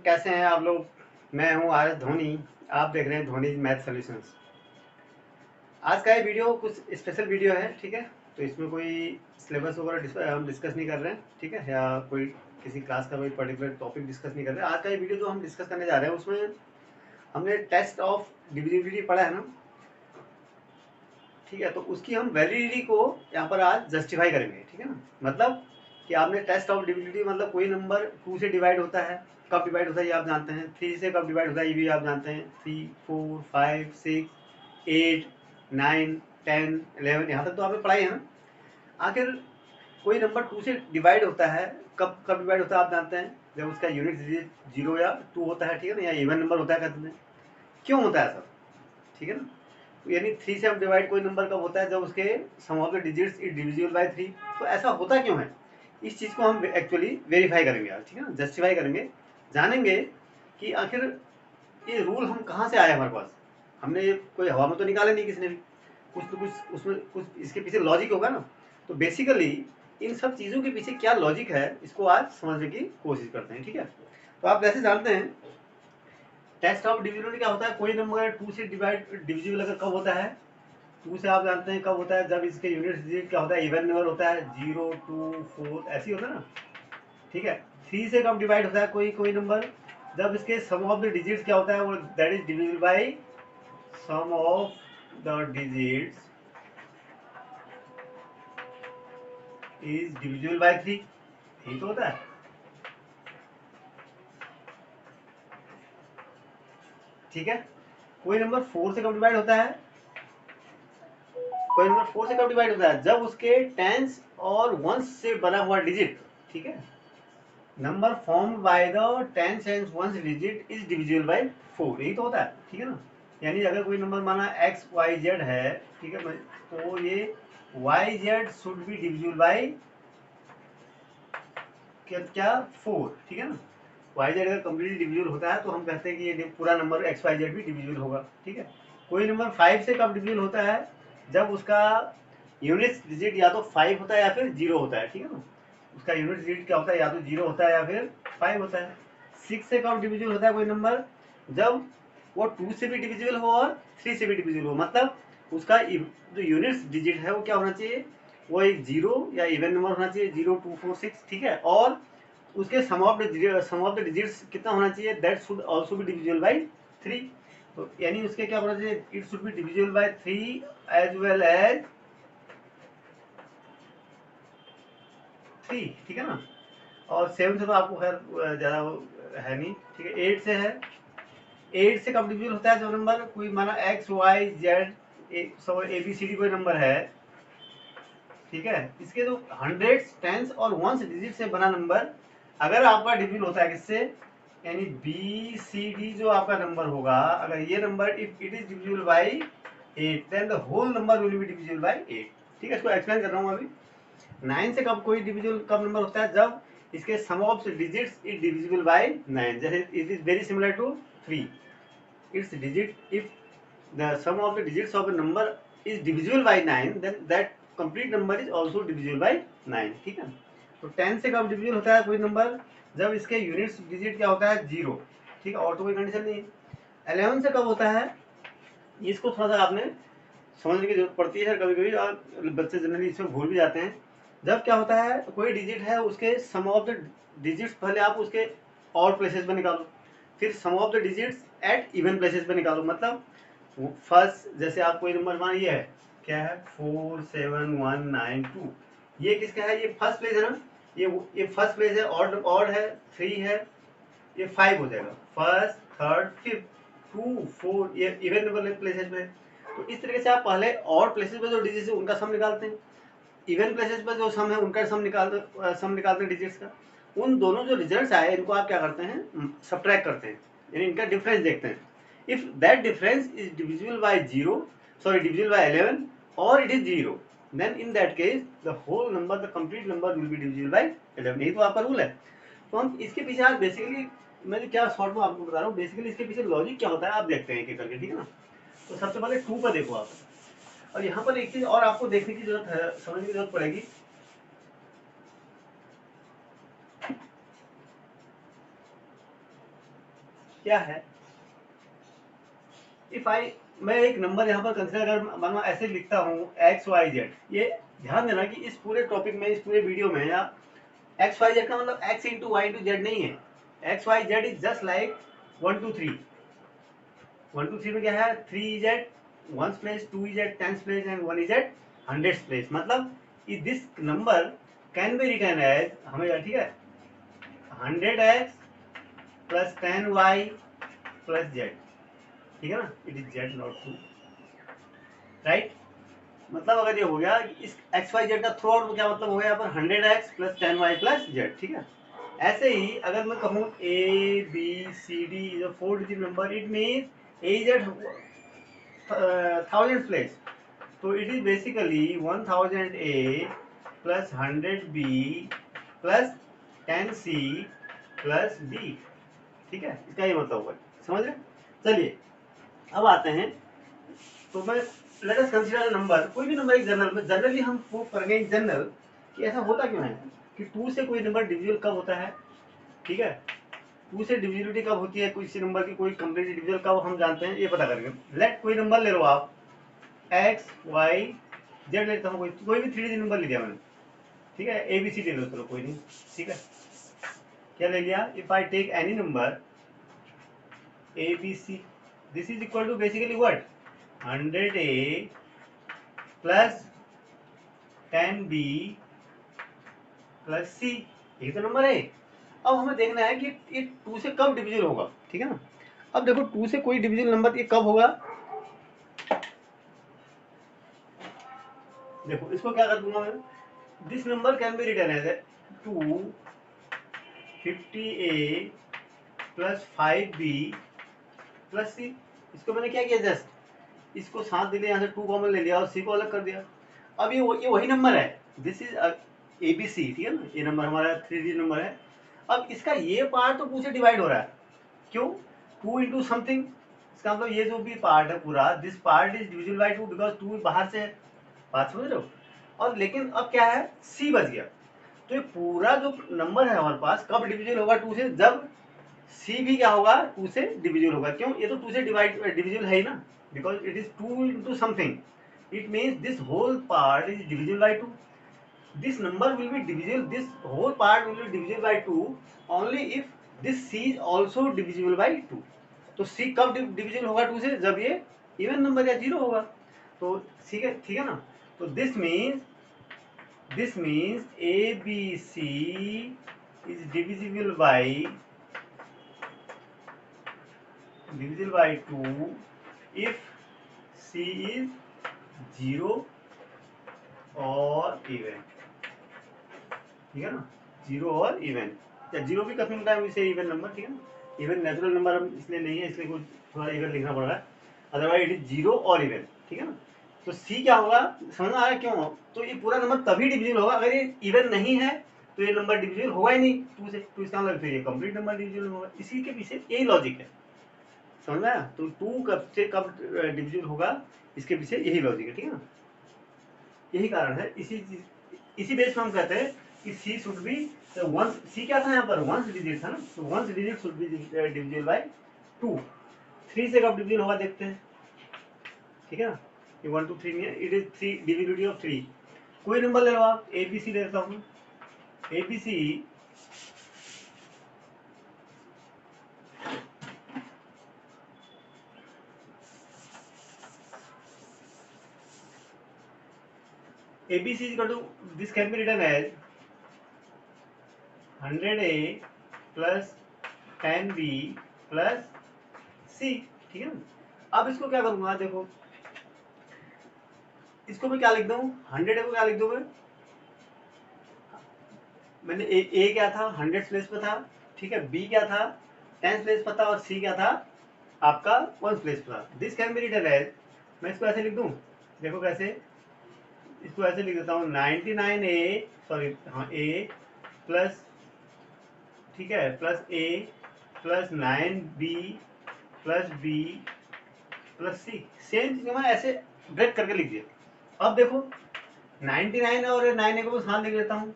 कैसे हैं आप लोग? मैं हूं आर एस धोनी। आप देख रहे हैं धोनी मैथ सॉल्यूशंस। आज का ये वीडियो कुछ स्पेशल वीडियो है, ठीक है। तो इसमें कोई सिलेबस वगैरह हम डिस्कस नहीं कर रहे हैं, ठीक है, या कोई किसी क्लास का कोई पर्टिकुलर टॉपिक डिस्कस नहीं कर रहे हैं। आज का ये वीडियो जो हम डिस्कस करने जा रहे हैं उसमें हमने टेस्ट ऑफ डिविजिबिलिटी पढ़ा है ना, ठीक है। तो उसकी हम वैलिडिटी को यहाँ पर आज जस्टिफाई करेंगे, ठीक है ना। मतलब कि आपने टेस्ट ऑफ डिविजिबिलिटी मतलब कोई नंबर 2 से डिवाइड होता है, कब डिवाइड होता है ये आप जानते हैं। 3 से कब डिवाइड होता है ये भी आप जानते हैं। 3, 4, 5, 6, 8, 9, 10, 11, यहाँ तक तो आपने पढ़ाई है ना। आखिर कोई नंबर 2 से डिवाइड होता है, कब कब डिवाइड होता है आप जानते हैं, जब उसका यूनिट डिजिट 0 या 2 होता है, ठीक है ना, या इवन नंबर होता है कहते हैं। क्यों होता है सर, ठीक है ना। यानी 3 से हम डिवाइड कोई नंबर कब होता है, जब उसके sum of the digits is divisible by 3। तो ऐसा होता क्यों है, इस चीज़ को हम एक्चुअली वेरीफाई करेंगे आज, ठीक है ना, जस्टिफाई करेंगे, जानेंगे कि आखिर ये रूल हम कहाँ से आए हमारे पास। हमने ये कोई हवा में तो निकाले नहीं किसी ने भी, कुछ तो कुछ उसमें कुछ इसके पीछे लॉजिक होगा ना। तो बेसिकली इन सब चीज़ों के पीछे क्या लॉजिक है, इसको आज समझने की कोशिश करते हैं, ठीक है। तो आप जैसे जानते हैं टेस्ट ऑफ डिविजिबिलिटी क्या होता है, कोई नंबर 2 से डिविजिबल अगर कब होता है, 2 से आप जानते हैं कब होता है, जब इसके यूनिट डिजिट क्या होता है, इवन नंबर होता है, 0, 2, 4 ऐसे ही होता है ना, ठीक है। 3 से कब डिवाइड होता है कोई कोई नंबर, जब इसके सम ऑफ द डिजिट्स क्या होता है, वो that is divisible by sum of the digits is divisible by 3, यही तो होता है, ठीक है। कोई नंबर 4 से कब डिवाइड होता है, कोई नंबर 4 से कब डिवाइड होता है, जब उसके टेंस और वंस से बना हुआ डिजिट, ठीक है, number form by the tens and ones digit is divisible by 4, यही तो होता है, ठीक है ना। यानी अगर कोई नंबर माना एक्स वाई जेड है, ठीक है, तो ये Y Z should be divisible by क्या 4, ठीक है ना। वाई जेड अगर कम्प्लीटली डिविजिबल होता है तो हम कहते हैं कि ये पूरा नंबर एक्स वाई जेड भी डिविजिबल होगा, ठीक है। कोई नंबर 5 से कब डिविजिबल होता है, जब उसका यूनिट डिजिट या तो 5 होता है या फिर 0 होता है, ठीक है ना। उसका यूनिट डिजिट क्या होता है, या तो 0 होता है या फिर 5 होता है। 6 से कब डिविजिबल होता है कोई नंबर, जब वो 2 से भी डिविजिबल हो और 3 से भी डिविजिबल हो। मतलब उसका जो यूनिट डिजिट है वो क्या होना चाहिए, वो एक 0 या इवन नंबर होना चाहिए, 0, 2, 4, 6, ठीक है। और उसके सम ऑफ द डिजिट्स कितना होना चाहिए, that should also be divisible by 3। तो यानी उसके क्या होना चाहिए, it should be divisible by 3 as well as 3, ठीक है ना। और 7 से तो आपको खैर ज़्यादा है नहीं, ठीक है। 8 से है, 8 से कब डिविजिबल होता है, जो नंबर कोई माना X Y Z A B C D कोई नंबर है, ठीक है, इसके जो हंड्रेड्स टेंस और वंस डिजिट से बना नंबर अगर आपका डिविजिबल होता है किससे, यानी बी सी डी जो आपका नंबर होगा, अगर ये number if it is divisible by 8 then the whole number will be divisible by 8, ठीक है। इसको एक्सप्लेन कर रहा हूँ अभी। 9 से कब कोई डिविजिबल कब नंबर होता है, जब इसके sum of digits is divisible by 9, जैसे it is very similar to 3, its digit if the sum of the digits of a number is divisible by 9 then that complete number is also divisible by 9, ठीक है। तो 10 से कब divisible होता है कोई number, जब इसके यूनिट्स डिजिट क्या होता है 0, ठीक है, और तो कोई कंडीशन नहीं है। 11 से कब होता है, इसको थोड़ा सा आपने समझने की जरूरत पड़ती है कभी कभी, और बच्चे जनरली इसमें भूल भी जाते हैं। जब क्या होता है, कोई डिजिट है उसके सम ऑफ द डिजिट्स पहले आप उसके ऑड प्लेसेस पे निकालो, फिर sum of the digits at even places पे निकालो। मतलब फर्स्ट जैसे आप कोई नंबर मान, ये है क्या है 4, 7, 1, 9, 2, ये किसका है, ये फर्स्ट प्लेस है ना, ये फर्स्ट प्लेस है, ऑड है, 3 है, ये 5 हो जाएगा, फर्स्ट, थर्ड, फिफ्थ, 2, 4, ये इवन नंबर प्लेसेस में। तो इस तरीके से आप पहले ऑड प्लेसेस पे जो डिजिट है उनका सम निकालते हैं, इवन प्लेसेस पर जो सम है उनका सम निकालते हैं डिजिट्स का। उन दोनों जो रिजल्ट्स आए इनको आप क्या करते हैं, सब्ट्रैक्ट करते हैं, यानी इनका डिफरेंस देखते हैं। If that difference is divisible by 0, sorry divisible by 11 और it is 0, then in that case the whole number, the complete number will be divisible by 11, यही तो आपका रूल है। तो हम इसके पीछे आज बेसिकली मैं क्या शॉर्ट में आपको बता रहा हूँ, बेसिकली इसके पीछे लॉजिक क्या होता है आप देखते हैं एक एक करके, ठीक है ना। तो सबसे पहले 2 पर देखो आप, और यहाँ पर एक चीज और आपको देखने की जरूरत है, समझने की जरूरत पड़ेगी। क्या है, इफ आई, मैं एक नंबर यहाँ पर कंसिडर कर मानो ऐसे लिखता हूँ एक्स वाई जेड, ये ध्यान देना कि इस पूरे टॉपिक में, इस पूरे वीडियो में या एक्स वाई जेड का मतलब X into Y into Z नहीं है। X Y Z is just like 1 2 3। 1 2 3 में क्या है, 3 is at ones place, 2 is at tens place and 1 is at hundreds place. मतलब this number can be return as, हमें ठीक है, 100x plus 10y plus Z, ठीक है ना, it is Z not 2, right. मतलब अगर ये हो गया इस एक्स वाई जेड का थ्रू आउट क्या मतलब हो गया यहाँ पर 100x plus 10y plus Z, ठीक है। ऐसे ही अगर मैं कहूँ A B C D is a 4 digit number, it means A is at 1000 place, तो it is basically 1000 A plus 100 B plus 10 C plus D, ठीक है, इसका ये मतलब होगा, समझ रहे। चलिए अब आते हैं, तो मैं लेट अस कंसीडर नंबर, कोई भी नंबर एक जनरल में, जनरली हम प्रूव करेंगे इन जनरल कि ऐसा होता क्यों है कि 2 से कोई नंबर डिविजिबल कब होता है, ठीक है, 2 से डिविजिबिलिटी कब होती है, किसी नंबर की कोई कंप्लीट डिविजिबल कब हम जानते हैं, ये पता करेंगे। लेट कोई नंबर ले लो आप, एक्स वाई जेड लेता हूँ, कोई भी 3 डिजिट नंबर ले लिया मैंने, ठीक है, ए बी सी ले लो, चलो कोई नहीं, ठीक है, क्या ले लिया, if I take any number A B C, this is equal to basically what, 100A plus 10B plus C, यही तो नंबर है। अब हमें देखना है कि ये 2 से कब डिविजन होगा, ठीक है ना। अब देखो 2 से कोई डिविजन नंबर ये कब होगा, देखो इसको क्या कर दूंगा मैं, this number can be written as 250A plus 5B plus C. इसको मैंने क्या किया, जस्ट इसको साथ दे दिया, यहाँ से 2 कॉमन ले लिया और सी को अलग कर दिया। अब ये वही नंबर है, this is A B C, ठीक है ना, ये नंबर हमारा 3 डिजिट नंबर है। अब इसका ये पार्ट तो 2 से डिवाइड हो रहा है, क्यों, 2 इंटू समथिंग, इसका मतलब ये जो भी पार्ट है पूरा, this part is divisible bye 2 because 2 बाहर से है, बात समझ रहे हो। और लेकिन अब क्या है, सी बच गया, तो ये पूरा जो नंबर है हमारे पास कब डिविजिबल होगा 2 से, जब सी भी क्या होगा 2 से डिविजिबल होगा, क्यों, ये तो 2 से डिविजिबल है ही ना, because it is 2 into something, it means this whole part is divisible by 2. This number will be divisible, this whole part will be divisible by 2 only if this c is also divisible by 2. तो c कब divisible होगा 2 से, जब ये even number या zero होगा, तो ठीक है ना। तो this means A B C is divisible by 2 if c is 0 और इवन, ठीक है ना, 0 और इवन, या 0 भी कभी होता है इसे इवन नंबर, ठीक है ना, इवन नेचुरल नंबर हम इसलिए नहीं है, इसलिए कुछ थोड़ा इवन लिखना पड़ रहा है, अदरवाइज इट इज 0 और इवन, ठीक है ना। तो सी क्या होगा, समझ में आ रहा है क्यों, तो ये पूरा नंबर तभी डिविजिबल होगा, अगर ये इवन नहीं है तो ये नंबर डिविजिबल होगा ही नहीं 2 से, तो इसका मतलब ये कंप्लीट नंबर डिविजिबल होगा, इसी के पीछे यही लॉजिक है, समझ में आया। तो 2 कब से कब डिविजिबल होगा, इसके पीछे यही लॉजिक है, ठीक है ना, यही कारण है, इसी बेस पर हम कहते हैं कि सी शुड बी वंस, सी क्या था यहाँ पर, वंस डिजिट था ना, तो ones digit should be divisible bye 2। 3 से कब डिविजिबल होगा देखते हैं, ठीक है ना, ये 1 2 3 नहीं है, इट इज 3, डिविजिबिलिटी ऑफ 3। कोई नंबर ले लो आप, ए बी सी ले लेता हूँ, A B C ABC is equal to, this can be written as 100A plus 10B plus C, ठीक है ना। अब इसको क्या करूंगा, देखो इसको मैं क्या लिख दूं, 100A को क्या लिख दूं मैंने ए क्या था 100 प्लेस पे था, ठीक है, B क्या था 10 प्लेस पे था, और C क्या था आपका 1 प्लेस पे था। This can be written as, मैं इसको ऐसे लिख दूं, देखो कैसे, इसको ऐसे लिख देता हूँ 99A, सॉरी हाँ A प्लस, ठीक है, plus A plus 9B plus B plus C, same चीज मैं ऐसे ब्रेक करके लिख दिया। अब देखो 99 और 9A को मैं साथ लिख लेता हूँ,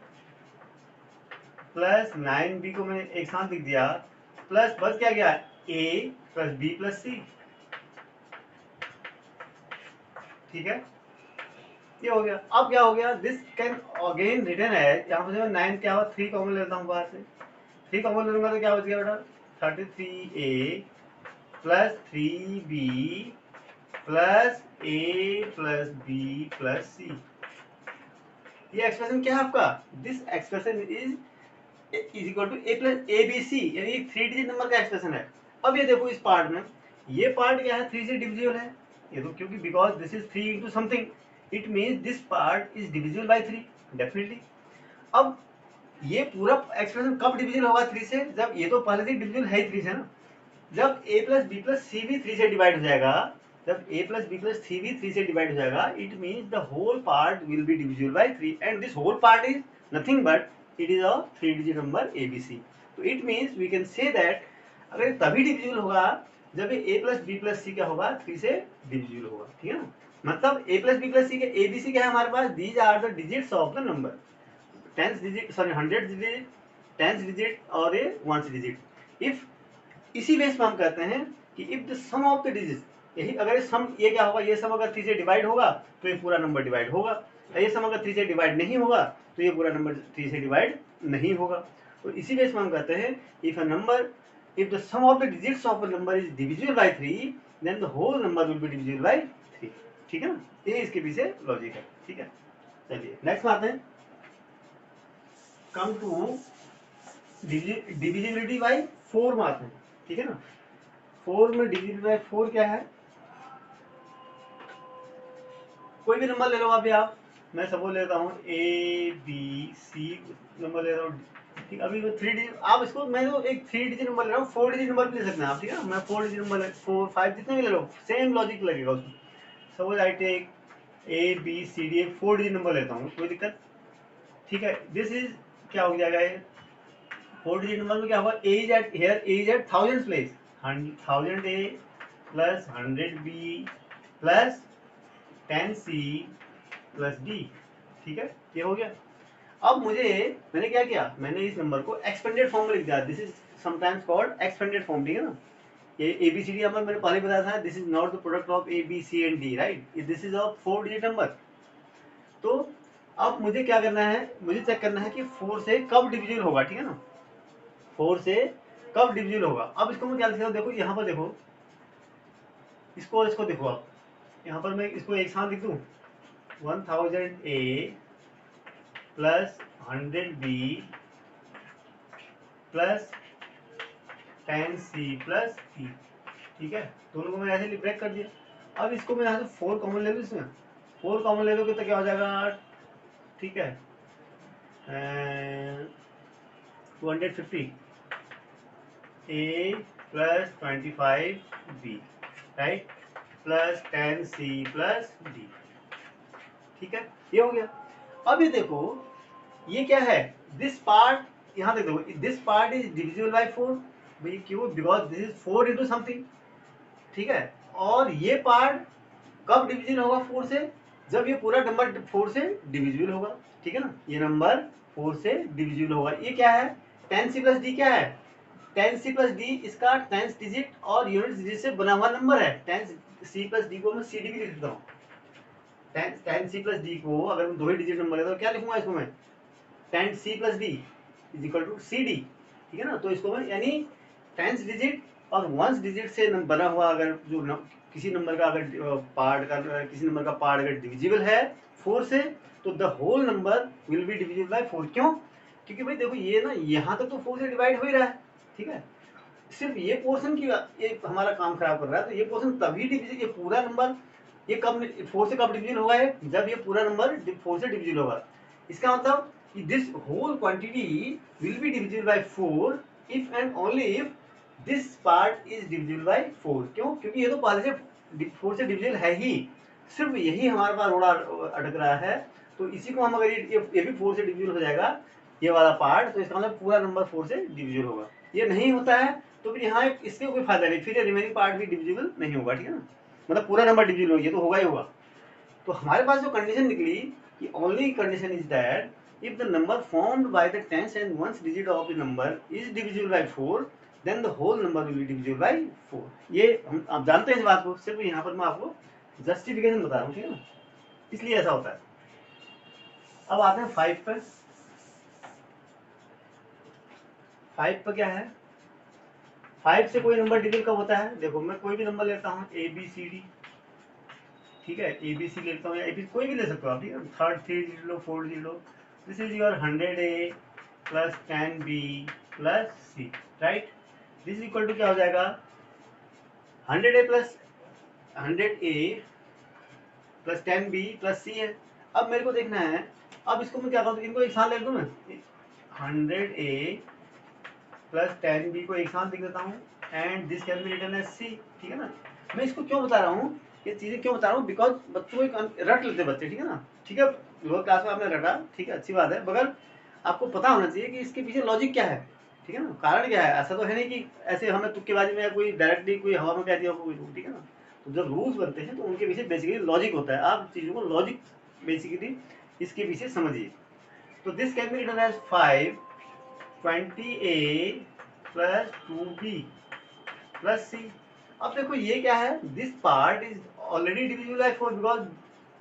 प्लस 9B को मैंने एक साथ लिख दिया, प्लस बस क्या गया ए प्लस बी प्लस सी, ठीक है, ये हो गया। अब क्या हो गया, दिस कैन अगेन रिटर्न है, यहाँ पर 9 क्या हुआ, 3 कॉमन लेता हूँ बाहर से, 3 कॉमन लूंगा तो क्या बच गया बेटा, 33a plus 3b plus A plus B plus C. ये एक्सप्रेशन क्या है आपका, this expression is equal to A plus A B C, यानी एक 3 डिजिट नंबर का एक्सप्रेशन है। अब ये देखो इस पार्ट में, ये पार्ट क्या है, 3 से डिविजिबल है, ये तो क्योंकि because this is 3 into something, it means this part is divisible by 3 definitely. अब ये पूरा एक्सप्रेशन कब डिविजिबल होगा 3 से, जब ये तो पहले से डिविजिबल है 3 से ना, जब a plus B plus C भी 3 से डिवाइड हो जाएगा, जब a plus B plus C भी 3 से डिवाइड हो जाएगा, it means the whole part will be divisible by 3 and this whole part is nothing but it is a 3 digit number ABC। तो it means we can say that अगर तभी divisible होगा जब ये a plus B plus C क्या होगा, 3 से divisible होगा, ठीक है ना। मतलब a plus B plus C के ABC क्या है हमारे पास, these are the digits of the number, 10th digit sorry 100th digit, 10th digit और ये 1st डिजिट। इफ इसी बेस पर हम कहते हैं कि if the sum of the digit, यही अगर सम, ये क्या होगा, ये सम अगर 3 से डिवाइड होगा तो ये पूरा नंबर डिवाइड होगा, ये सम अगर 3 से डिवाइड नहीं होगा तो ये पूरा नंबर 3 से डिवाइड नहीं होगा। तो इसी बेस पर हम कहते हैं if a number, if the sum of the digits of a number is divisible by 3 then the whole number will be divisible by 3, ठीक है ना, ये इसके पीछे लॉजिक है, ठीक है। चलिए नेक्स्ट आते हैं, कम टू डिविजिबिलिटी बाय 4 में आते हैं, ठीक है ना। 4 में डिविजिबल बाय 4 क्या है, कोई भी नंबर ले लो अभी आप, मैं सपोज लेता हूँ ABC नंबर ले रहा हूँ, ठीक। अभी मैं 3 डिजिट, आप इसको, मैं तो एक 3 डिजिट नंबर ले रहा हूँ, 4 डिजिट नंबर भी ले सकते हैं आप, ठीक है। मैं 4 डिजिट नंबर 4 5 जितने भी ले लो, सेम लॉजिक लगेगा उसमें। सपोज आई टेक ABCD, एक 4 डिजिट नंबर लेता हूँ, कोई दिक्कत, ठीक है। दिस इज क्या हो जाएगा, ये 4 डिजिट नंबर में क्या होगा, A is at here, A is at thousand place, 1000A plus 100B plus 10C plus D, ठीक है, ये हो गया। अब मैंने क्या किया, मैंने इस नंबर को एक्सपेंडेड फॉर्म में लिख दिया, this is sometimes called expanded form, ठीक है ना। ये ABCD नंबर मैंने पहले बताया था, this is not the product of A B C and D, right, this is a 4 digit number. तो अब मुझे क्या करना है, मुझे चेक करना है कि 4 से कब डिविजिबल होगा, ठीक है ना, 4 से कब डिविजिबल होगा। अब इसको मैं क्या लिखता हूँ, देखो यहाँ पर देखो, इसको देखो आप, यहाँ पर मैं इसको एक साथ लिख दूँ, 1000A plus 100B plus 10C plus D, ठीक है, दोनों को मैं ऐसे ब्रेक कर दिया। अब इसको मैं यहाँ से 4 कॉमन ले लूँ, इसमें 4 कॉमन ले लोगे तो क्या हो जाएगा, ठीक है, 250 A plus 25B, right, plus 10C plus D, ठीक है, ये हो गया। अब ये देखो, ये क्या है, दिस पार्ट, यहाँ देखो, this part is divisible by 4, भाई क्यों, because this is 4 into something, ठीक है। और ये पार्ट कब डिविजिबल होगा 4 से, जब ये पूरा नंबर 4 से डिविजिबल होगा, ठीक है ना, ये नंबर 4 से डिविजिबल होगा। ये क्या है, 10C प्लस D क्या है, 10C प्लस D इसका 10th डिजिट और यूनिट डिजिट से बना हुआ नंबर है। 10C प्लस D को मैं CD भी लिख देता हूँ, 10C प्लस D को अगर मैं 2 ही डिजिट नंबर लेता हूँ, क्या लिखूंगा इसको मैं, 10C plus D is equal to CD, ठीक है ना। तो इसको मैं, यानी 10th डिजिट और 1st डिजिट से बना हुआ अगर जो किसी नंबर का अगर पार्ट का, किसी नंबर का पार्ट अगर डिविजिबल है 4 से, तो the whole number will be divisible by 4। क्यों, क्योंकि भाई देखो ये ना, यहाँ तक तो 4 से डिवाइड हो ही रहा है, ठीक है, सिर्फ ये पोर्शन की ये हमारा काम खराब कर रहा है। तो ये पोर्शन तभी डिविजिबल, ये पूरा नंबर ये कब 4 से कब डिविजिबल होगा, है जब ये पूरा नंबर 4 से डिविजिबल होगा। इसका मतलब this whole quantity will be divisible by 4 if and only if this part is divisible by 4। क्यों, क्योंकि ये तो पहले से 4 से डिविजिबल है ही, सिर्फ यही हमारे पास रोड़ा अटक रहा है। तो इसी को हम अगर ये भी 4 से डिविजिबल हो जाएगा ये वाला पार्ट, तो इसका मतलब पूरा नंबर 4 से डिविजिबल होगा। ये नहीं होता है तो फिर यहाँ इसके कोई फायदा नहीं, फिर रिमेनिंग पार्ट भी डिविजिबल नहीं होगा, ठीक है ना, मतलब पूरा नंबर डिविजिबल होगा, ये तो होगा ही होगा। तो हमारे पास जो कंडीशन निकली कि only condition is that if the number formed by the 10th and 1st digit of the number is divisible by 4 then the whole number will be divisible by 4। ये हम आप जानते हैं इस बात को, सिर्फ यहाँ पर मैं आपको जस्टिफिकेशन बता रहा हूँ, ठीक है ना, इसलिए ऐसा होता है। अब आते हैं 5 पर। 5 पर क्या है, 5 से कोई नंबर डिविजिबल कब होता है? देखो मैं कोई भी नंबर लेता हूँ ABCD, ठीक है, ABC लेता हूँ या ABC कोई भी ले सकते हो आप, ठीक है, 3 लो 4 लो, this is your 100A plus 10B plus C, right. This equal to क्या हो जाएगा, 100A plus 100A plus 10B plus C है। अब मेरे को देखना है, अब इसको मैं क्या करूँ, इनको एक साथ ले लूँ मैं, 100A प्लस 10B को एक साथ लिख देता हूँ and this can be written as C, ठीक है ना। मैं इसको क्यों बता रहा हूँ, ये चीजें क्यों बता रहा हूँ, बिकॉज बच्चों को एक रट लेते बच्चे, ठीक है ना, ठीक है, लोअर क्लास में आपने रटा, ठीक है, अच्छी बात है, मगर आपको पता होना चाहिए कि इसके पीछे लॉजिक क्या है, ठीक है ना, कारण क्या है। ऐसा तो है नहीं कि ऐसे हमें तुक्केबाजी में कोई डायरेक्टली कोई हवा में कह दिया कोई, ठीक है ना। तो जब रूल्स बनते हैं तो उनके पीछे बेसिकली लॉजिक होता है, आप चीजों को लॉजिक बेसिकली इसके पीछे समझिए। तो this can be written as 520A plus 2B plus C। अब देखो ये क्या है, this part is already divisible by 4 because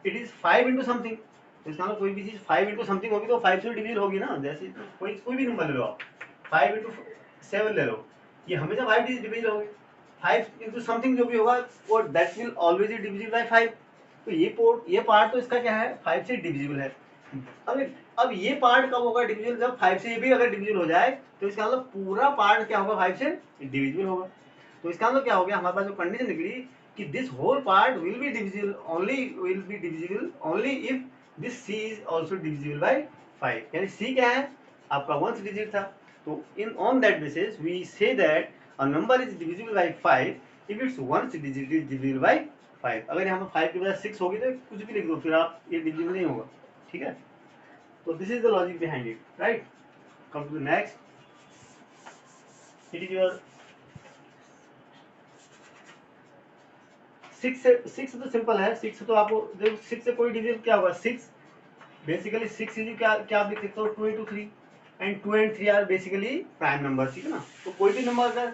it is 5 into something. तो इसका मतलब कोई भी चीज 5 इंटू समथिंग होगी तो 5 से डिविजिबल होगी ना, जैसे कोई भी नंबर ले लो आप, 5 इंटू 7 ले लो, ये हमेशा 5 डिविजिबल होगी। 5 इंटू समथिंग जो भी होगा वो that will always divisible by 5। तो ये पार्ट तो इसका क्या है, 5 से डिविजिबल है। अब ये पार्ट कब होगा डिविजिबल, जब 5 से ये भी अगर डिविजिबल हो जाए तो इसका मतलब पूरा पार्ट क्या होगा, 5 से डिविजिबल होगा। तो इसका मतलब क्या हो गया, हमारे पास जो कंडीशन निकली कि this whole part will be divisible only if this C is also divisible by 5, यानी C क्या है आपका वंस डिजिट था। तो in on that basis we say that a number is divisible by 5 if its ones digit is divisible by 5। अगर यहाँ पर 5 की बजाय 6 होगी तो कुछ भी लिख दो, फिर आप ये डिविजिबल नहीं होगा, ठीक है। तो this is the logic behind it, right. Come to the next, it is your 6 तो सिंपल है, 6 तो आपको देखो 6 से कोई डिवीजन क्या होगा, 6 बेसिकली 6 इज क्या क्या आप लिख सकते हो 2 into 3 and 2 and 3 are basically prime number, ठीक है ना। तो कोई भी नंबर अगर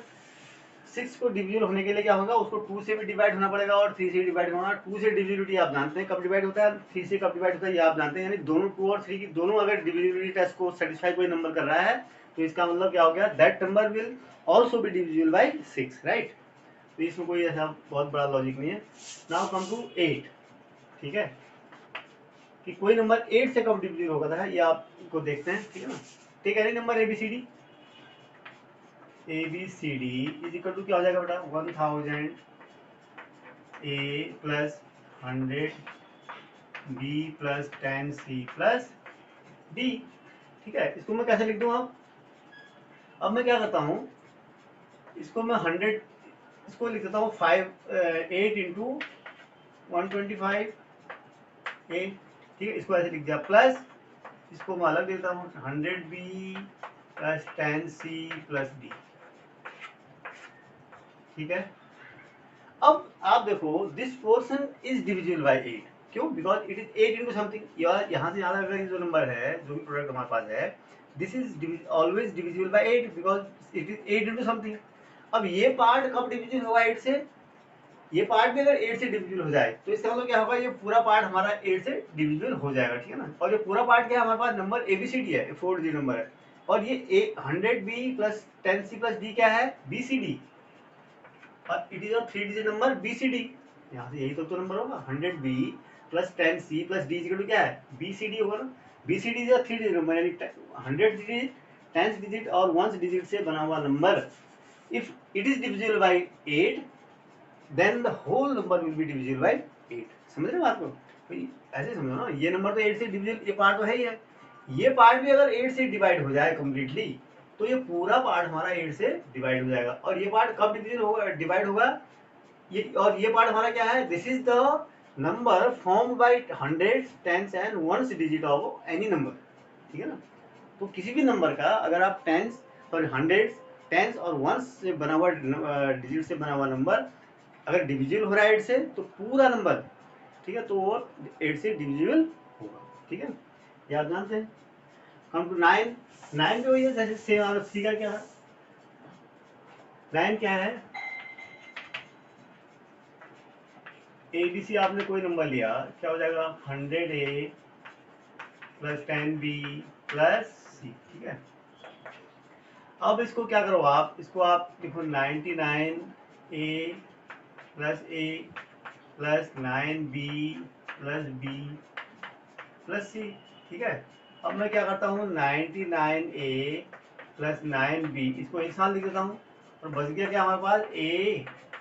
6 को डिविजन होने के लिए क्या होगा, उसको 2 से भी डिवाइड होना पड़ेगा और 3 से डिवाइड होना। 2 से डिविजिबिलिटी आप जानते हैं कब डिवाइड होता है, 3 से कब डिवाइड होता है ये आप जानते हैं, यानी दोनों 2 और 3 की दोनों अगर डिविजिबिलिटी टेस्ट को सेटिस्फाई कोई नंबर कर रहा है तो इसका मतलब क्या हो गया, that number will also be divisible by 6, right. तो इसमें कोई ऐसा बहुत बड़ा लॉजिक नहीं है। नाउ कम टू 8, ठीक है, कि कोई नंबर 8 से कब डिविजिबल होगा था ये आपको देखते हैं, ठीक है ना। ठीक है, number ABCD is equal to क्या हो जाएगा बेटा, 1000 A plus 100 B plus 10 C plus D, ठीक है। इसको मैं कैसे लिख दूं अब मैं क्या करता हूं, इसको मैं 100 इसको लिख देता हूँ 8 इंटू 125 A, ठीक है, इसको ऐसे लिख दिया, प्लस इसको मैं अलग देता हूँ 100B plus 10C plus D, ठीक है। अब आप देखो this portion is divisible by 8, क्यों, because it is 8 into something. यहाँ से यहाँ तक अगर जो नंबर है, जो भी प्रोडक्ट हमारे पास है, this is always divisible by 8 because it is 8 into something. अब ये पार्ट कब डिविजिबल होगा 8 से, ये पार्ट भी अगर 8 से डिविजिबल हो जाए तो इसका मतलब क्या होगा, ये पूरा पार्ट हमारा 8 से डिविजिबल हो जाएगा, ठीक है ना। और ये पूरा पार्ट क्या है, हमारे पास नंबर ABCD है, 4 डिजिट नंबर है, और ये 100B plus 10C plus D क्या है, BCD, और it is a 3 digit number BCD। यहाँ से यही तो नंबर होगा, 100B plus 10C plus D equal to क्या है, BCD होगा ना। BCD is a 3 digit number, यानी 100 डिजिट 10 डिजिट और 1 डिजिट से बना हुआ number, if it is divisible by 8 then the whole number will be divisible by 8। समझ रहे हो बात को, तो ऐसे समझो ना, ये नंबर तो 8 से डिविजिबल, ये पार्ट तो है ही है, ये पार्ट भी अगर 8 से डिवाइड हो जाए कंप्लीटली तो ये पूरा पार्ट हमारा 8 से डिवाइड हो जाएगा। और ये पार्ट कब डिविजिबल होगा, डिवाइड होगा ये, और ये पार्ट हमारा क्या है, this is the number formed by hundreds, tens and ones digit of any number, ठीक है ना। तो किसी भी नंबर का अगर आप टेंस सॉरी हंड्रेड्स, टेंस और वंस से बना हुआ डिजिट से बना हुआ नंबर अगर डिविजिबल हो रहा है 8 से तो पूरा नंबर, ठीक है, तो वो 8 से डिविजिबल होगा, ठीक है, ये आप जानते हैं। कम टू 9 पे वही है, जैसे सेम सी का क्या है, 9 क्या है, ABC आपने कोई नंबर लिया, क्या हो जाएगा 100A plus 10B plus C, ठीक है। अब इसको क्या करो आप, इसको आप देखो 99A plus A plus 9B plus B plus C, ठीक है। अब मैं क्या करता हूँ 99A प्लस 9B इसको एक साथ लिख देता हूँ, और बच गया क्या हमारे पास A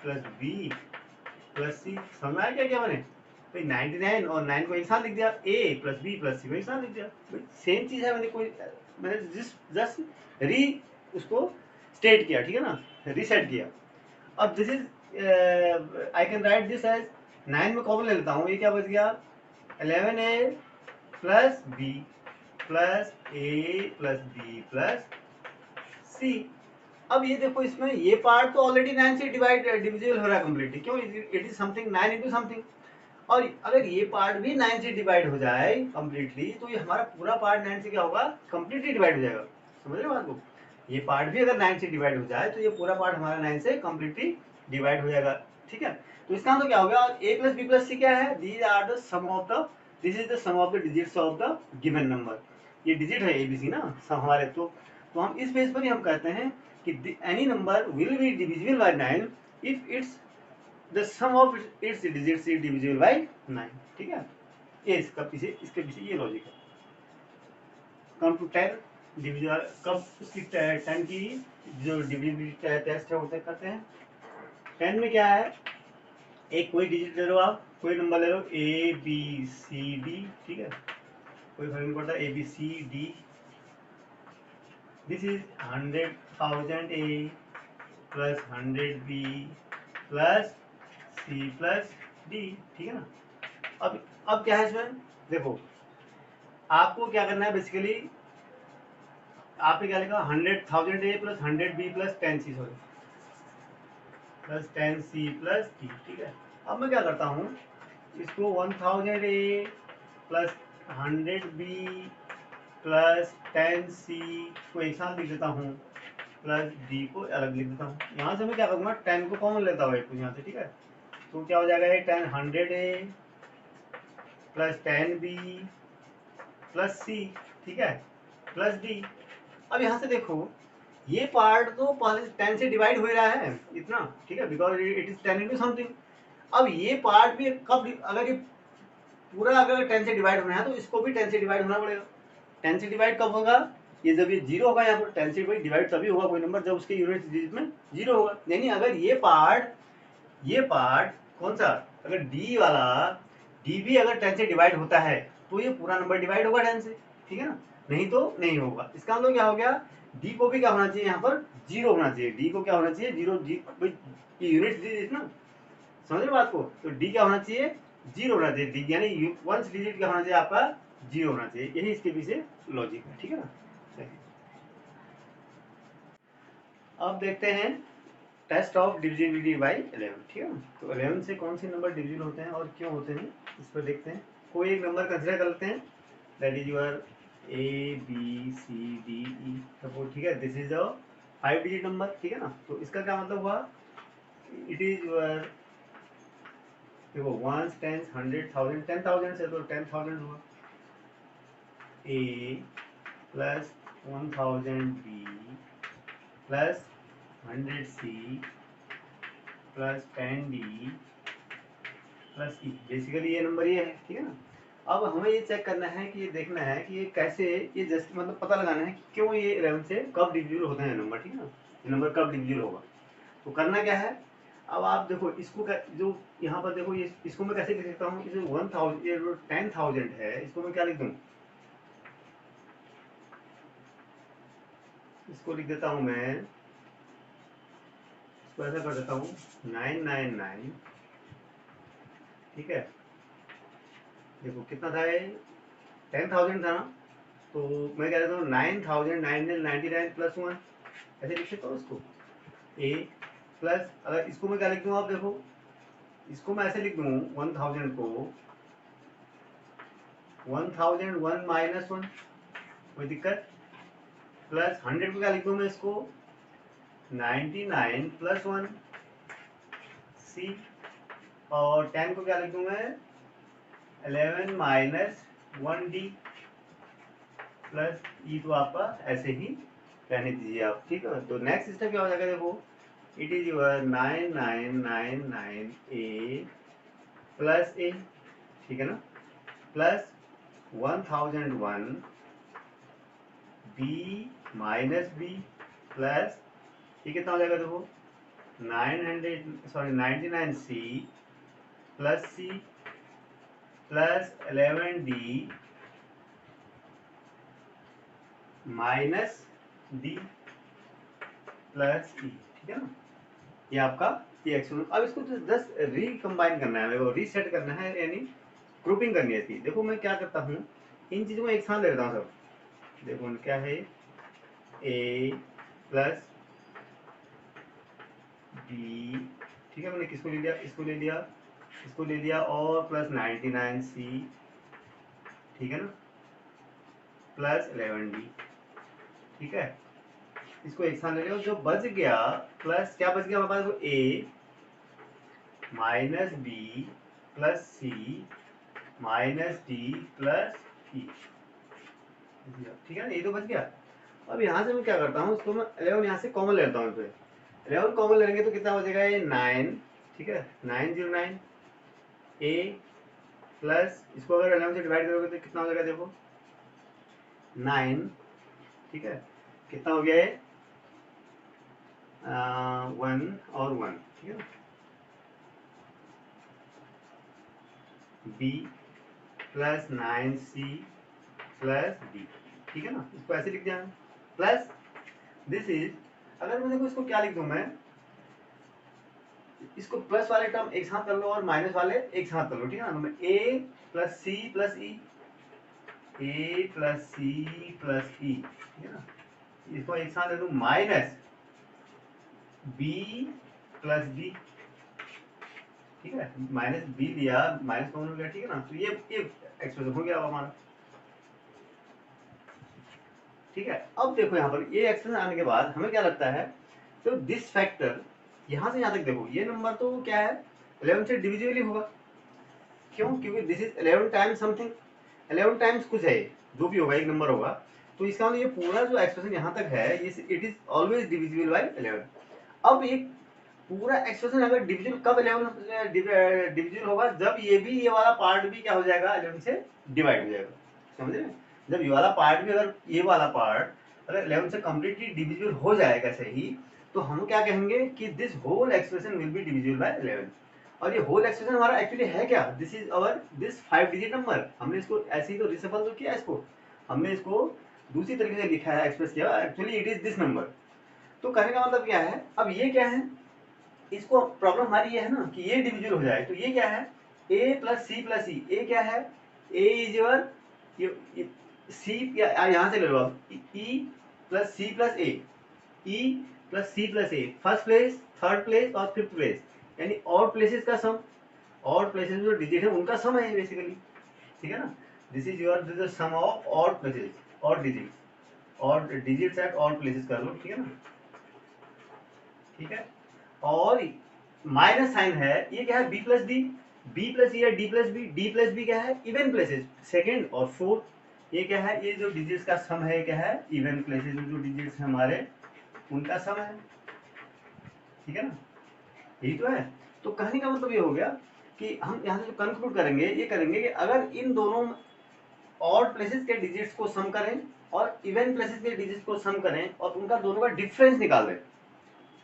plus B plus C। समझ में आया क्या क्या मैंने, भाई 99 और 9 को एक साथ लिख दिया, A plus B plus C को एक साथ लिख दिया, भाई सेम चीज है। मैंने जस्ट री उसको स्टेट किया, ठीक है ना, रीसेट किया। अब this is I can write this as 9 में कॉमन ले लेता हूँ, ये क्या बच गया 11A plus B plus A plus B plus C। अब ये देखो इसमें ये पार्ट तो ऑलरेडी 9 से डिविजिबल हो रहा है कंप्लीटली, क्यों, it is something 9 into something. और अगर ये पार्ट भी 9 से डिवाइड हो जाए कंप्लीटली, तो ये हमारा पूरा पार्ट 9 से क्या होगा, कंप्लीटली डिवाइड हो जाएगा। समझ रहे हो बात को, ये पार्ट भी अगर 9 से डिवाइड हो जाए तो ये पूरा पार्ट हमारा 9 से कंप्लीटली डिवाइड हो जाएगा, ठीक है। तो इसका मतलब क्या हो गया, A plus B plus C क्या है, these are the sum of the, this is the sum of the digits of the given number. ये डिजिट है ABC ना सब हमारे, तो हम इस बेस पर ही हम कहते हैं कि any number will be divisible by 9 if it's the sum of its digits is divisible by 9, ठीक है। ये इसके पीछे ये लॉजिक है। कम टू 10 डिविजिबल, कब उसकी 10 की जो डिविजिबिलिटी टेस्ट है उसे करते हैं। 10 में क्या है, एक कोई डिजिट ले लो आप, कोई नंबर ले लो ABCD, ठीक है, कोई फर्क नहीं पड़ता ABCD। This is 100,000A plus 100B plus C plus D, ठीक है ना। अब क्या है इसमें, देखो आपको क्या करना है बेसिकली, आपने क्या लिखा 100,000A plus 100B plus 10C, sorry plus 10C plus D, ठीक है। अब मैं क्या करता हूँ, इसको 1000A plus 100B plus 10C को एक साथ लिख देता हूँ, प्लस D को अलग लिख देता हूँ। यहाँ से मैं क्या करूँगा 10 को कॉमन लेता हूँ एक यहाँ से, ठीक है। तो क्या हो जाएगा ये 100A plus 10B plus C, ठीक है, प्लस D। अब यहाँ से देखो ये पार्ट तो पहले 10 से डिवाइड हो रहा है इतना, ठीक है, because it is 10 into something. अब ये पार्ट भी कब, अगर ये पूरा अगर 10 से डिवाइड होना है तो इसको भी 10 से डिवाइड होना पड़ेगा। 10 से डिवाइड कब होगा, ये जब ये जीरो होगा, यहाँ पर 10 से डिवाइड तभी होगा कोई नंबर जब उसके यूनिट डिजिट में जीरो होगा। यानी अगर ये पार्ट कौन सा, अगर D वाला D भी अगर 10 से डिवाइड होता है तो ये पूरा नंबर डिवाइड होगा 10 से, ठीक है ना, नहीं तो नहीं होगा। इसका मतलब क्या हो गया, D को भी क्या होना चाहिए, यहाँ पर जीरो होना चाहिए, D को क्या होना चाहिए, जीरो, यूनिट डिजिट ना, समझ रहे बात को, तो D क्या होना चाहिए, जीरो होना चाहिए, D यानी वंस डिजिट क्या होना चाहिए आपका, जीरो होना चाहिए। यही इसके पीछे लॉजिक है, ठीक है ना। अब देखते हैं टेस्ट ऑफ डिविजिबिलिटी बाय 11, ठीक है ना। तो 11 से कौन से नंबर डिविजिबल होते हैं और क्यों होते हैं इस पर देखते हैं। कोई एक नंबर कंसिडर करते हैं, that is your ABCDE suppose, ठीक है, this is a 5 digit number, ठीक है ना। तो इसका क्या मतलब हुआ, इट इज योर, देखो 1 10 100 1000, 10,000 से तो 10,000 हुआ, A plus 1000B plus 100C plus 10D plus E, basically ये नंबर ये है, ठीक है ना। अब हमें ये चेक करना है कि ये देखना है कि ये कैसे, ये जस्ट मतलब पता लगाना है कि क्यों ये 11 से कब डिविजिबल होते हैं नंबर, ठीक है ना, ये नंबर कब डिविजिबल होगा। तो करना क्या है, अब आप देखो इसको जो यहाँ पर देखो ये, इसको मैं कैसे लिख सकता हूँ, इसे 1000, ये 10,000 है, इसको मैं क्या लिख दूँ, इसको लिख देता हूँ मैं, इसको ऐसा कर देता हूँ 999, ठीक है। देखो कितना था ये, 10,000 था ना, तो मैं कह देता हूँ 9,999 प्लस 1, ऐसे लिख सकता हूँ इसको, A प्लस, अगर इसको मैं क्या लिख दूँ, आप देखो इसको मैं ऐसे लिख दूँ 1000 को 1001 माइनस 1, कोई दिक्कत, प्लस 100 को क्या लिख दूँ मैं इसको 99 प्लस 1 सी, और 10 को क्या लिख दूं मैं 11 माइनस 1 डी प्लस ई, तो आपका ऐसे ही रहने दीजिए आप, ठीक है। तो नेक्स्ट स्टेप क्या हो जाएगा, देखो it is your 9999 A plus A, ठीक है ना, plus 1001 B minus B plus ये कितना हो जाएगा, देखो 99 C plus C plus 11 D minus D plus E, ठीक है ना। ये आपका ये एक्सप्रेशन। अब इसको जस्ट रिकम्बाइन करना है, मेरे को रीसेट करना है, यानी ग्रुपिंग करनी है इसकी। देखो मैं क्या करता हूँ, इन चीज़ों को एक साथ ले लेता हूँ सब। देखो क्या है, ए प्लस बी, ठीक है, मैंने किसको ले लिया, इसको ले लिया, इसको ले लिया, और प्लस 99 सी, ठीक है ना, प्लस 11 डी, ठीक है, इसको एक साथ ले लिया। जो बच गया प्लस क्या बच गया हमारे पास, ए माइनस बी प्लस सी माइनस डी प्लस ई, ठीक है ना, ये तो बच गया। अब यहाँ से मैं क्या करता हूँ, इसको मैं 11 यहाँ से कॉमन ले लेता हूँ, पे 11 कॉमन लेंगे तो कितना बचेगा, ये 9, ठीक है, 909 ए प्लस, इसको अगर 11 से डिवाइड करोगे तो कितना हो जाएगा, देखो 9, ठीक है, कितना हो गया ये 1 और 1, ठीक है ना, B plus 9 C plus D, ठीक है ना, इसको ऐसे लिख दिया प्लस दिस इज, अगर मैं देखो इसको क्या लिख दूं मैं, इसको प्लस वाले टर्म एक साथ कर लो और माइनस वाले एक साथ कर लो, ठीक है ना। तो मैं ए प्लस सी प्लस ई, ए प्लस सी प्लस ई, ठीक है ना, इसको एक साथ ले लूं माइनस बी प्लस डी, ठीक है, माइनस बी लिया, माइनस कॉमन हो गया, ठीक है ना। तो ये एक्सप्रेशन हो गया हमारा, ठीक है। अब देखो यहाँ पर ये एक्सप्रेशन आने के बाद हमें क्या लगता है, तो दिस फैक्टर यहाँ से यहाँ तक देखो, ये नंबर तो क्या है 11 से डिविजिबल होगा, क्यों, क्योंकि this is 11 times something, 11 times कुछ है, जो भी होगा एक नंबर होगा, तो इसका मतलब ये पूरा जो एक्सप्रेशन यहाँ तक है, ये it is always divisible by 11। अब एक पूरा एक्सप्रेशन अगर डिविजन कब 11 डिविजन होगा, जब ये वाला पार्ट भी क्या हो जाएगा 11 से डिवाइड हो जाएगा, समझ रहे हैं। जब ये वाला पार्ट भी, अगर ये वाला पार्ट अगर 11 से कम्प्लीटली डिविजिबल हो जाएगा सही, तो हम क्या कहेंगे कि this whole expression will be divisible by 11। और ये होल एक्सप्रेशन हमारा एक्चुअली है क्या, this is our this 5 digit number. हमने इसको ऐसे ही तो रिसफल तो किया, इसको हमने इसको दूसरी तरीके से लिखा है, एक्सप्रेस किया, actually it is this number. तो कहने का मतलब क्या है, अब ये क्या है, इसको प्रॉब्लम हमारी ये है ना कि ये डिविजिबल हो जाए, तो ये क्या है a प्लस सी प्लस ई, ए क्या है, a इज योर सी, यहाँ से ले लो आप e plus C plus A, E plus C plus A, first place, third place और फिफ्थ प्लेस, यानी ऑड प्लेसेस का सम, ऑड प्लेसेस जो डिजिट है उनका सम है बेसिकली, ठीक है ना। This is your sum of odd places, odd digit, odd digits at odd places कर लो, ठीक है ना, ठीक है। और माइनस साइन है, ये क्या है B plus D, B plus E है D plus B, D plus B क्या है इवन प्लेसेस, सेकेंड और फोर्थ, ये क्या है, ये जो डिजिट्स का सम है क्या है इवन प्लेसेस में जो डिजिट्स है हमारे उनका सम है, ठीक है ना, यही तो है। तो कहने का मतलब ये हो गया कि हम यहाँ से जो कंक्लूड करेंगे, ये करेंगे कि अगर इन दोनों ऑड प्लेसेस के डिजिट्स को सम करें और इवन प्लेसेस के डिजिट्स को सम करें और उनका दोनों का डिफरेंस निकाल दें,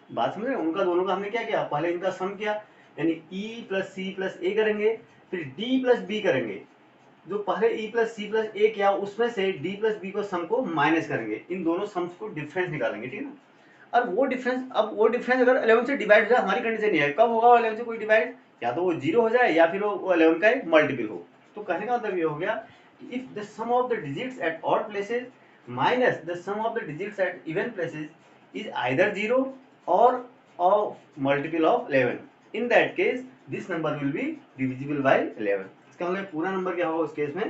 बात समझ रहे हैं, उनका दोनों का हमने क्या किया, पहले इनका सम किया, यानी e प्लस सी प्लस ए करेंगे, फिर d प्लस बी करेंगे, जो पहले e प्लस सी प्लस ए किया उसमें से d प्लस बी को सम को माइनस करेंगे, इन दोनों सम्स को डिफरेंस निकालेंगे, ठीक है ना। और वो डिफरेंस, अब वो डिफरेंस अगर 11 से डिवाइड हो जाए, हमारी कंडीशन ये है, कब होगा 11 से कोई डिवाइड, या तो वो 0 हो जाए या फिर वो 11 का एक मल्टीपल हो। तो कहने का मतलब ये हो गया if the sum of the digits at odd places minus the sum of the digits at even places is either 0 or of multiple of 11, in that case this number will be divisible by 11। इसका मतलब पूरा number क्या होगा उस case में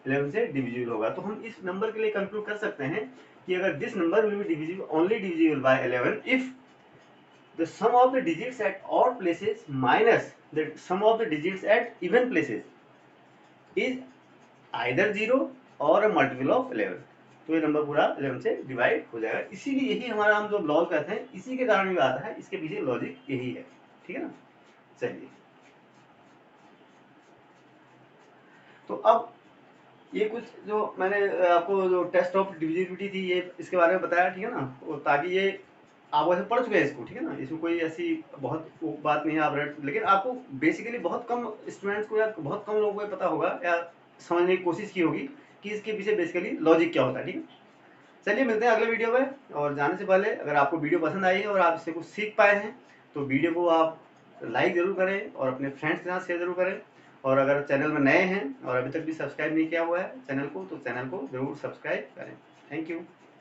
11 से divisible होगा। तो हम इस नंबर के लिए कंक्लूड कर सकते हैं कि अगर this number will be divisible only divisible by 11 if the sum of the digits at odd places minus the sum of the digits at even places is either 0 और a multiple of 11। तो ये number पूरा 11 से divide हो जाएगा। इसीलिए यही हमारा हम जो लॉज कहते हैं, इसी के कारण भी आता है, इसके पीछे लॉजिक यही है। ठीक है ना। चलिए, तो अब ये कुछ जो मैंने आपको जो टेस्ट ऑफ डिविजिबिलिटी थी ये इसके बारे में बताया, ठीक है ना, और ताकि ये आप वैसे पढ़ चुके हैं इसको, ठीक है ना, इसमें कोई ऐसी बहुत बात नहीं है आप लेकिन आपको बेसिकली बहुत कम स्टूडेंट्स को या बहुत कम लोगों को पता होगा या समझने की कोशिश की होगी कि इसके पीछे बेसिकली लॉजिक क्या होता है। ठीक है, चलिए मिलते हैं अगले वीडियो में। और जाने से पहले अगर आपको वीडियो पसंद आई है और आप इससे कुछ सीख पाए हैं तो वीडियो को आप लाइक ज़रूर करें और अपने फ्रेंड्स के साथ शेयर ज़रूर करें। और अगर चैनल में नए हैं और अभी तक भी सब्सक्राइब नहीं किया हुआ है चैनल को, तो चैनल को ज़रूर सब्सक्राइब करें। Thank you.